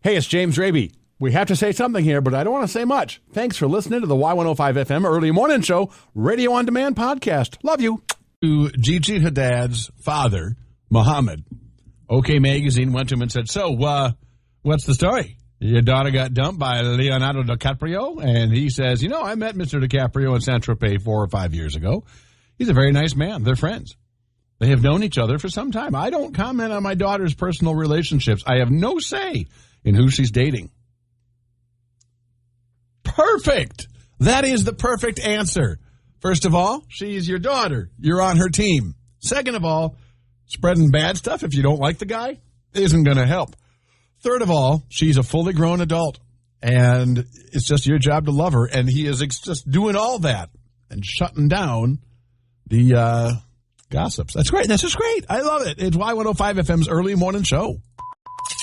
Hey, it's James Raby. We have to say something here, but I don't want to say much. Thanks for listening to the Y105 FM Early Morning Show, Radio On Demand podcast. Love you. To Gigi Haddad's father, Muhammad, OK Magazine went to him and said, so, what's the story? Your daughter got dumped by Leonardo DiCaprio? And he says, I met Mr. DiCaprio in Saint-Tropez 4 or 5 years ago. He's a very nice man. They're friends. They have known each other for some time. I don't comment on my daughter's personal relationships. I have no say in who she's dating. Perfect. That is the perfect answer. First of all, she's your daughter. You're on her team. Second of all, spreading bad stuff if you don't like the guy isn't going to help. Third of all, she's a fully grown adult, and it's just your job to love her, and he is just doing all that and shutting down the gossips. That's great. That's just great. I love it. It's Y105 FM's Early Morning Show.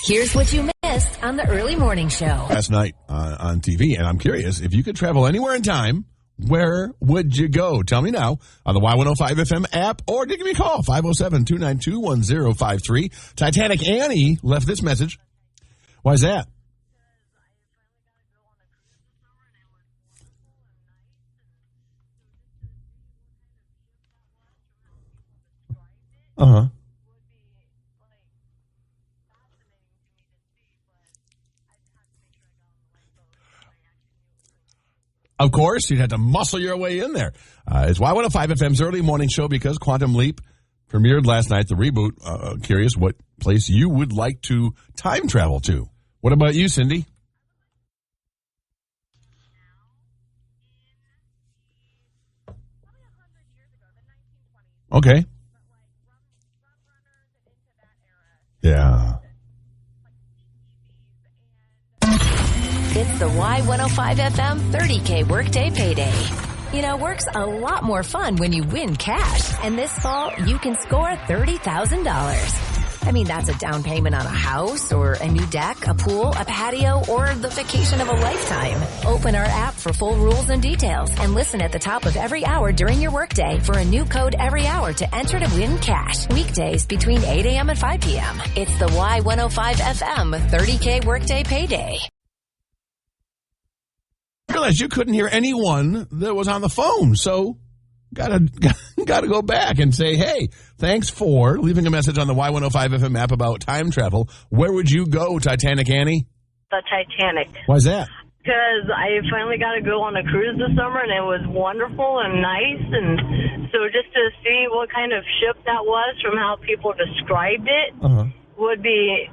Here's what you missed on the Early Morning Show. Last night on TV, and I'm curious, if you could travel anywhere in time, where would you go? Tell me now on the Y105 FM app, or give me a call, 507-292-1053. Titanic Annie left this message. Why is that? Uh-huh. Of course, you'd have to muscle your way in there. It's Y105 FM's Early Morning Show because Quantum Leap premiered last night, the reboot. Curious what place you would like to time travel to. What about you, Cindy? Okay. Yeah. It's the Y105 FM 30K Workday Payday. Work's a lot more fun when you win cash. And this fall, you can score $30,000. I mean, that's a down payment on a house or a new deck, a pool, a patio, or the vacation of a lifetime. Open our app for full rules and details and listen at the top of every hour during your workday for a new code every hour to enter to win cash. Weekdays between 8 a.m. and 5 p.m. It's the Y105 FM 30K Workday Payday. I realized you couldn't hear anyone that was on the phone, so gotta go back and say, hey, thanks for leaving a message on the Y105 FM app about time travel. Where would you go, Titanic Annie? The Titanic. Why's that? Because I finally got to go on a cruise this summer, and it was wonderful and nice. And so just to see what kind of ship that was from how people described it would be,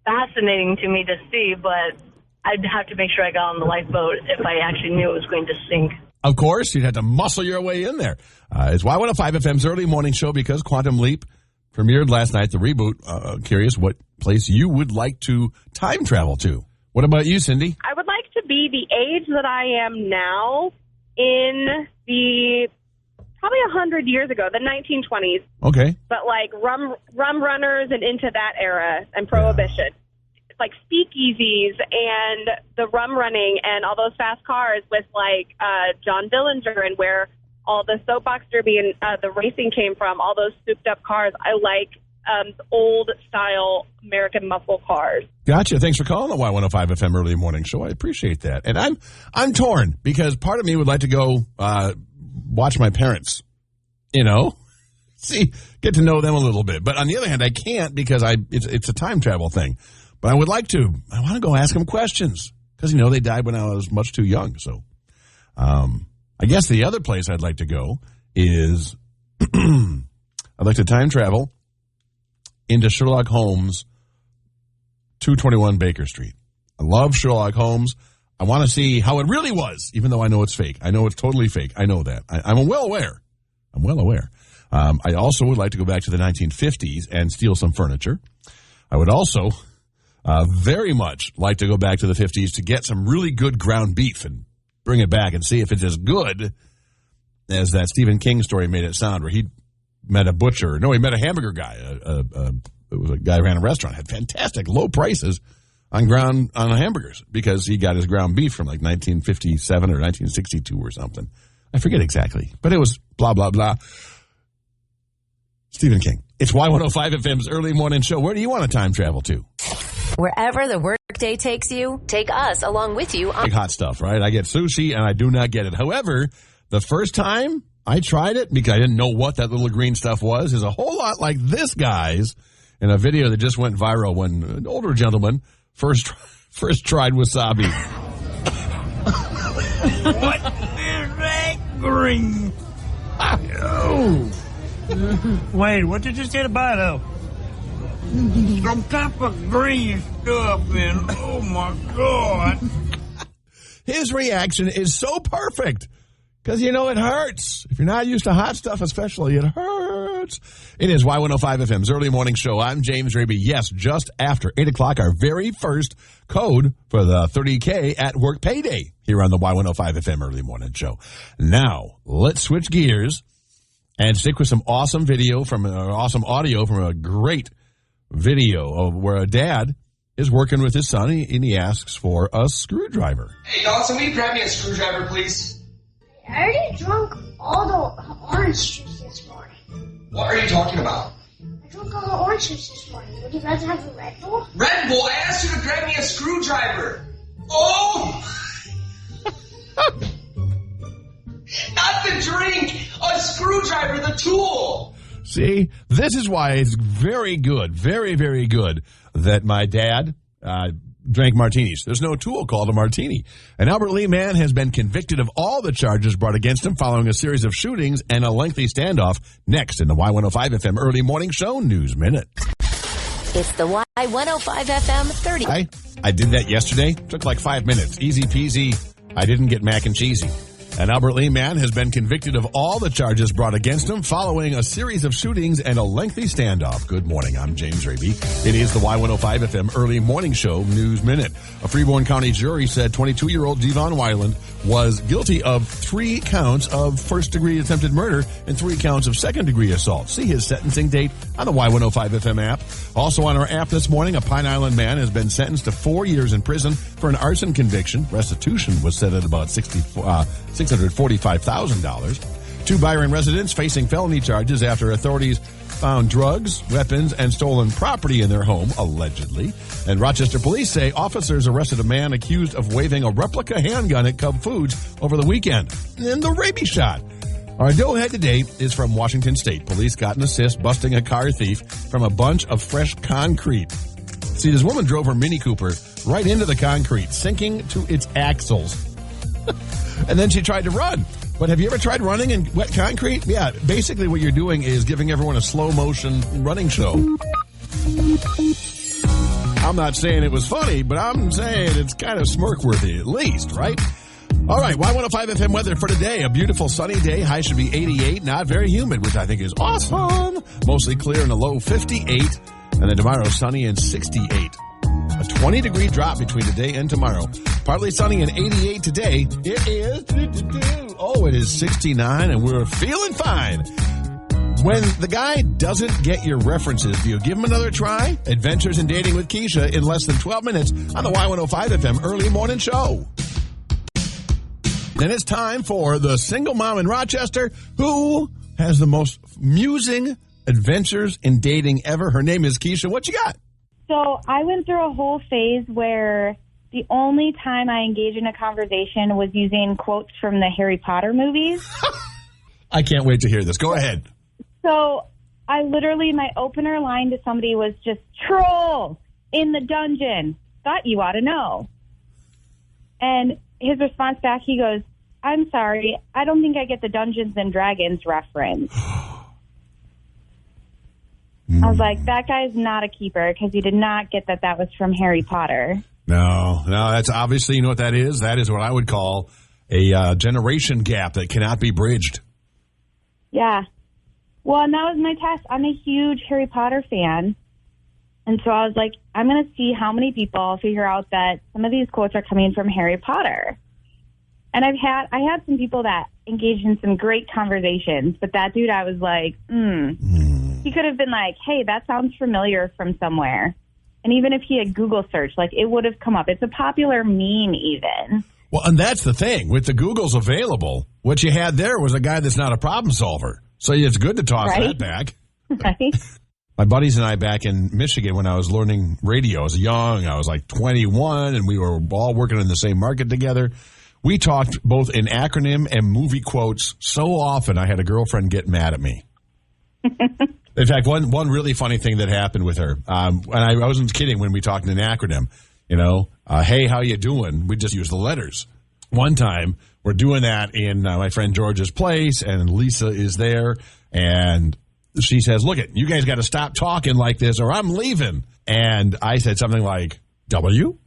fascinating to me to see, but I'd have to make sure I got on the lifeboat if I actually knew it was going to sink. Of course, you'd have to muscle your way in there. It's Y105 FM's Early Morning Show because Quantum Leap premiered last night, the reboot. Curious what place you would like to time travel to. What about you, Cindy? I would like to be the age that I am now in probably 100 years ago, the 1920s. Okay. But rum runners and into that era and Prohibition. Yeah. Like speakeasies and the rum running and all those fast cars with John Dillinger and where all the soapbox derby and the racing came from, all those souped up cars. I like old style American muscle cars. Gotcha. Thanks for calling the Y105 FM Early Morning Show. I appreciate that. And I'm torn because part of me would like to go watch my parents, see, get to know them a little bit. But on the other hand, I can't because it's a time travel thing. But I would like to. I want to go ask them questions because, they died when I was much too young. So I guess the other place I'd like to go is I'd like to time travel into Sherlock Holmes, 221 Baker Street. I love Sherlock Holmes. I want to see how it really was, even though I know it's fake. I know it's totally fake. I know that. I'm well aware. I also would like to go back to the 1950s and steal some furniture. I would also very much like to go back to the 50s to get some really good ground beef and bring it back and see if it's as good as that Stephen King story made it sound, where he met a butcher. No, he met a hamburger guy. It was a guy who ran a restaurant, had fantastic low prices on hamburgers because he got his ground beef from 1957 or 1962 or something. I forget exactly, but it was blah, blah, blah. Stephen King. It's Y105 FM's Early Morning Show. Where do you want to time travel to? Wherever the workday takes you, take us along with you on Like hot stuff, right? I get sushi and I do not get it. However, the first time I tried it, because I didn't know what that little green stuff was, is a whole lot like this guy's in a video that just went viral when an older gentleman first tried wasabi. What is that green? Oh. Wait, what did you say about it? Some type of green stuff, and oh my God. His reaction is so perfect because, it hurts. If you're not used to hot stuff, especially, it hurts. It is Y105 FM's early morning show. I'm James Raby. Yes, just after 8 o'clock, our very first code for the 30K at work payday here on the Y105 FM early morning show. Now, let's switch gears and stick with some awesome audio from a great video of where a dad is working with his son and he asks for a screwdriver. Hey, Dawson, will you grab me a screwdriver, please? I already drunk all the orange juice this morning. What are you talking about? I drunk all the orange juice this morning. Would you rather have a Red Bull? Red Bull, I asked you to grab me a screwdriver. Oh! Not the drink, a screwdriver, the tool. See, this is why it's very good, very, very good that my dad drank martinis. There's no tool called a martini. An Albert Lee man has been convicted of all the charges brought against him following a series of shootings and a lengthy standoff. Next in the Y105 FM Early Morning Show News Minute. It's the Y105 FM 30. I did that yesterday. Took like 5 minutes. Easy peasy. I didn't get mac and cheesy. An Albert Lee man has been convicted of all the charges brought against him following a series of shootings and a lengthy standoff. Good morning. I'm James Raby. It is the Y105 FM Early Morning Show News Minute. A Freeborn County jury said 22-year-old Devon Weiland was guilty of 3 counts of first-degree attempted murder and 3 counts of second-degree assault. See his sentencing date on the Y105 FM app. Also on our app this morning, a Pine Island man has been sentenced to 4 years in prison for an arson conviction. Restitution was set at about $645,000. 2 Byron residents facing felony charges after authorities found drugs, weapons, and stolen property in their home, allegedly. And Rochester police say officers arrested a man accused of waving a replica handgun at Cub Foods over the weekend. And the rabies shot. Our doe head today is from Washington State. Police got an assist busting a car thief from a bunch of fresh concrete. See, this woman drove her Mini Cooper right into the concrete, sinking to its axles. And then she tried to run. But have you ever tried running in wet concrete? Yeah, basically what you're doing is giving everyone a slow motion running show. I'm not saying it was funny, but I'm saying it's kind of smirk-worthy at least, right? All right, Y105 FM weather for today. A beautiful sunny day. High should be 88, not very humid, which I think is awesome. Mostly clear and a low 58. And then tomorrow, sunny and 68. A 20-degree drop between today and tomorrow. Partly sunny and 88 today. It is, it is 69, and we're feeling fine. When the guy doesn't get your references, do you give him another try? Adventures in Dating with Keisha in less than 12 minutes on the Y105 FM Early Morning Show. Then it's time for the single mom in Rochester who has the most amusing adventures in dating ever. Her name is Keisha. What you got? So I went through a whole phase where the only time I engaged in a conversation was using quotes from the Harry Potter movies. I can't wait to hear this. Go ahead. So I literally, my opener line to somebody was just, "Troll in the dungeon. Thought you ought to know." And his response back, he goes, "I'm sorry, I don't think I get the Dungeons and Dragons reference." I was like, that guy's not a keeper because he did not get that was from Harry Potter. No, that's obviously, you know what that is? That is what I would call a generation gap that cannot be bridged. Yeah. Well, and that was my test. I'm a huge Harry Potter fan. And so I was like, I'm going to see how many people figure out that some of these quotes are coming from Harry Potter. And I had some people that engaged in some great conversations, but that dude, I was like, He could have been like, hey, that sounds familiar from somewhere. And even if he had Google search, like, it would have come up. It's a popular meme even. Well, and that's the thing. With the Googles available, what you had there was a guy that's not a problem solver. So it's good to toss that back. Right. my buddies and I back in Michigan when I was learning radio. I was young. I was like 21, and we were all working in the same market together. We talked both in acronym and movie quotes so often I had a girlfriend get mad at me. In fact, one really funny thing that happened with her, and I wasn't kidding when we talked in an acronym, hey, how you doing? We just use the letters. One time, we're doing that in my friend George's place, and Lisa is there, and she says, look, you guys got to stop talking like this or I'm leaving. And I said something like, W?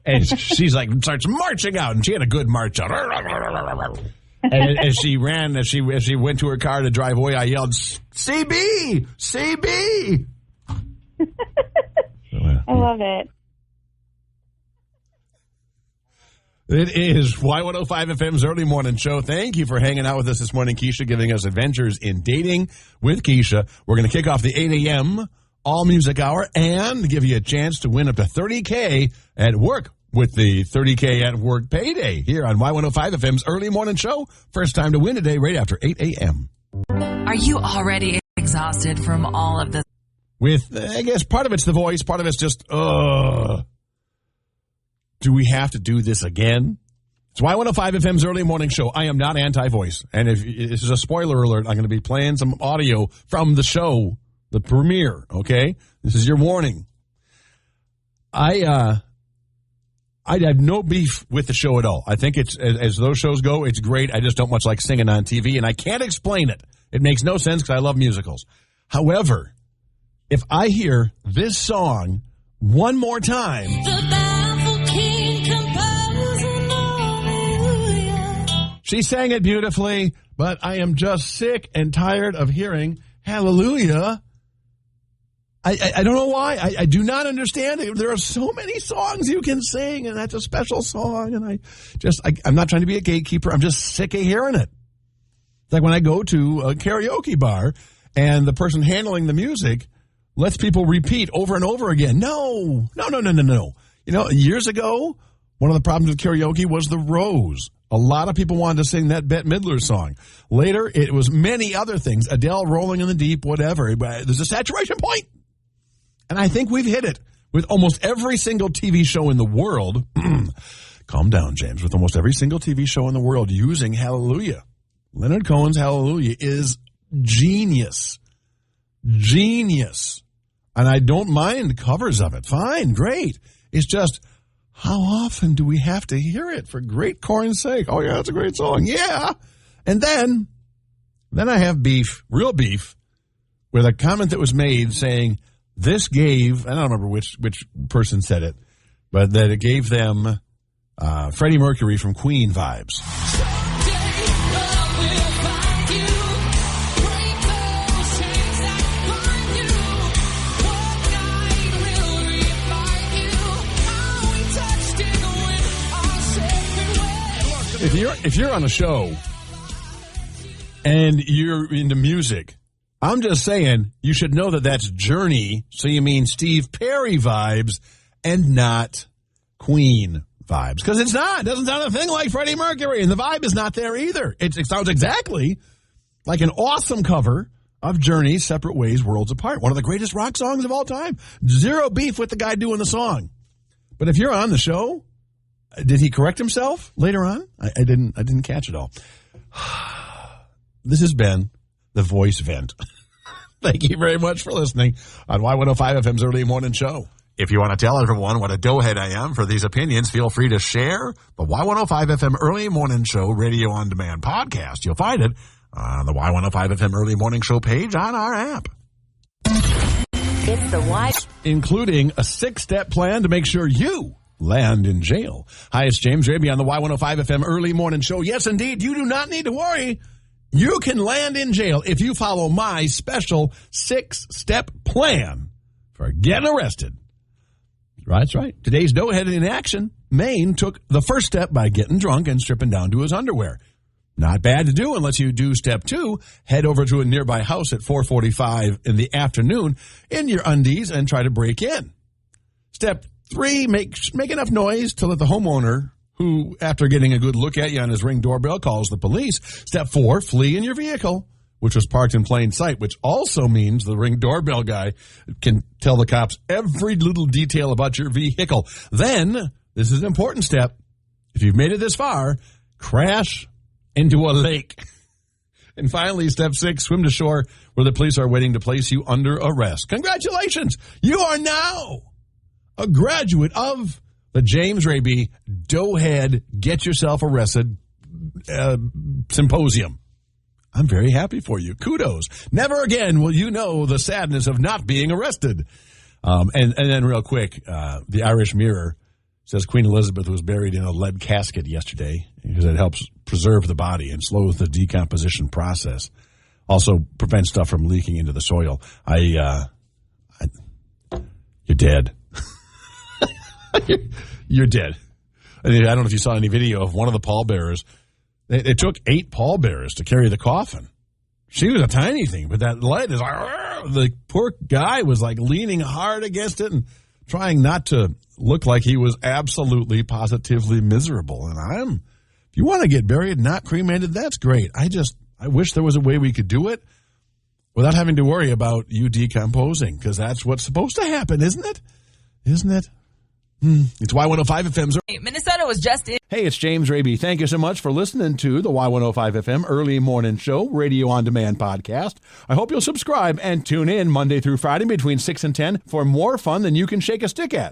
And she's like, starts marching out, and she had a good march out. And as she ran, as she went to her car to drive away, I yelled, CB! CB! I love it. It is Y105 FM's early morning show. Thank you for hanging out with us this morning, Keisha, giving us adventures in dating with Keisha. We're going to kick off the 8 a.m. all music hour and give you a chance to win up to $30K at work with the $30K at work payday here on Y105 FM's early morning show. First time to win today, right after 8 a.m. Are you already exhausted from all of this? With, I guess, part of it's the voice, part of it's just, do we have to do this again? It's Y105 FM's early morning show. I am not anti-voice. And if this is a spoiler alert, I'm going to be playing some audio from the show, the premiere, okay? This is your warning. I have no beef with the show at all. I think it's, as those shows go, it's great. I just don't much like singing on TV, and I can't explain it. It makes no sense because I love musicals. However, if I hear this song one more time, she sang it beautifully, but I am just sick and tired of hearing Hallelujah. I don't know why. I do not understand it. There are so many songs you can sing, and that's a special song, and I'm not trying to be a gatekeeper. I'm just sick of hearing it. It's like when I go to a karaoke bar, and the person handling the music lets people repeat over and over again. No. Years ago, one of the problems with karaoke was the rose. A lot of people wanted to sing that Bette Midler song. Later, it was many other things. Adele, Rolling in the Deep, whatever. There's a saturation point. And I think we've hit it with almost every single TV show in the world. Calm down, James. With almost every single TV show in the world using Hallelujah. Leonard Cohen's Hallelujah is genius. Genius. And I don't mind covers of it. Fine, great. It's just, how often do we have to hear it for great corn's sake? Oh, yeah, that's a great song. Yeah. And then I have beef, real beef, with a comment that was made saying this gave, I don't remember which person said it, but that it gave them Freddie Mercury from Queen vibes. If you're on a show and you're into music, I'm just saying you should know that that's Journey, so you mean Steve Perry vibes and not Queen vibes. Because it's not. It doesn't sound a thing like Freddie Mercury, and the vibe is not there either. It sounds exactly like an awesome cover of Journey's Separate Ways, Worlds Apart, one of the greatest rock songs of all time. Zero beef with the guy doing the song. But if you're on the show, did he correct himself later on? I didn't catch it all. This has been the Voice Vent. Thank you very much for listening on Y105 FM's early morning show. If you want to tell everyone what a doughhead I am for these opinions, feel free to share the Y105 FM early morning show radio on demand podcast. You'll find it on the Y105 FM early morning show page on our app. It's the Y, including a 6-step plan to make sure you land in jail. Hi, it's James Raby on the Y105 FM early morning show. Yes, indeed, you do not need to worry. You can land in jail if you follow my special 6-step plan for getting arrested. That's right. Today's doughhead in action. Maine took the first step by getting drunk and stripping down to his underwear. Not bad to do unless you do step 2. Head over to a nearby house at 4:45 in the afternoon in your undies and try to break in. Step 3, make enough noise to let the homeowner, who, after getting a good look at you on his Ring doorbell, calls the police. Step 4, flee in your vehicle which was parked in plain sight, which also means the Ring doorbell guy can tell the cops every little detail about your vehicle. Then, this is an important step, if you've made it this far, crash into a lake. And finally, step 6, swim to shore where the police are waiting to place you under arrest. Congratulations! You are now a graduate of the James Raby Doughhead Get Yourself Arrested Symposium. I'm very happy for you. Kudos. Never again will you know the sadness of not being arrested. And then real quick, the Irish Mirror says Queen Elizabeth was buried in a lead casket yesterday because it helps preserve the body and slows the decomposition process. Also prevents stuff from leaking into the soil. You're dead. You're dead. I don't know if you saw any video of one of the pallbearers. It took 8 pallbearers to carry the coffin. She was a tiny thing, but that lead is like, the poor guy was like leaning hard against it and trying not to look like he was absolutely, positively miserable. And if you want to get buried, not cremated, that's great. I wish there was a way we could do it without having to worry about you decomposing, because that's what's supposed to happen, isn't it? Isn't it? It's Y105 FM's. Minnesota was just in. Hey, it's James Raby. Thank you so much for listening to the Y105 FM Early Morning Show Radio on Demand podcast. I hope you'll subscribe and tune in Monday through Friday between 6 and 10 for more fun than you can shake a stick at.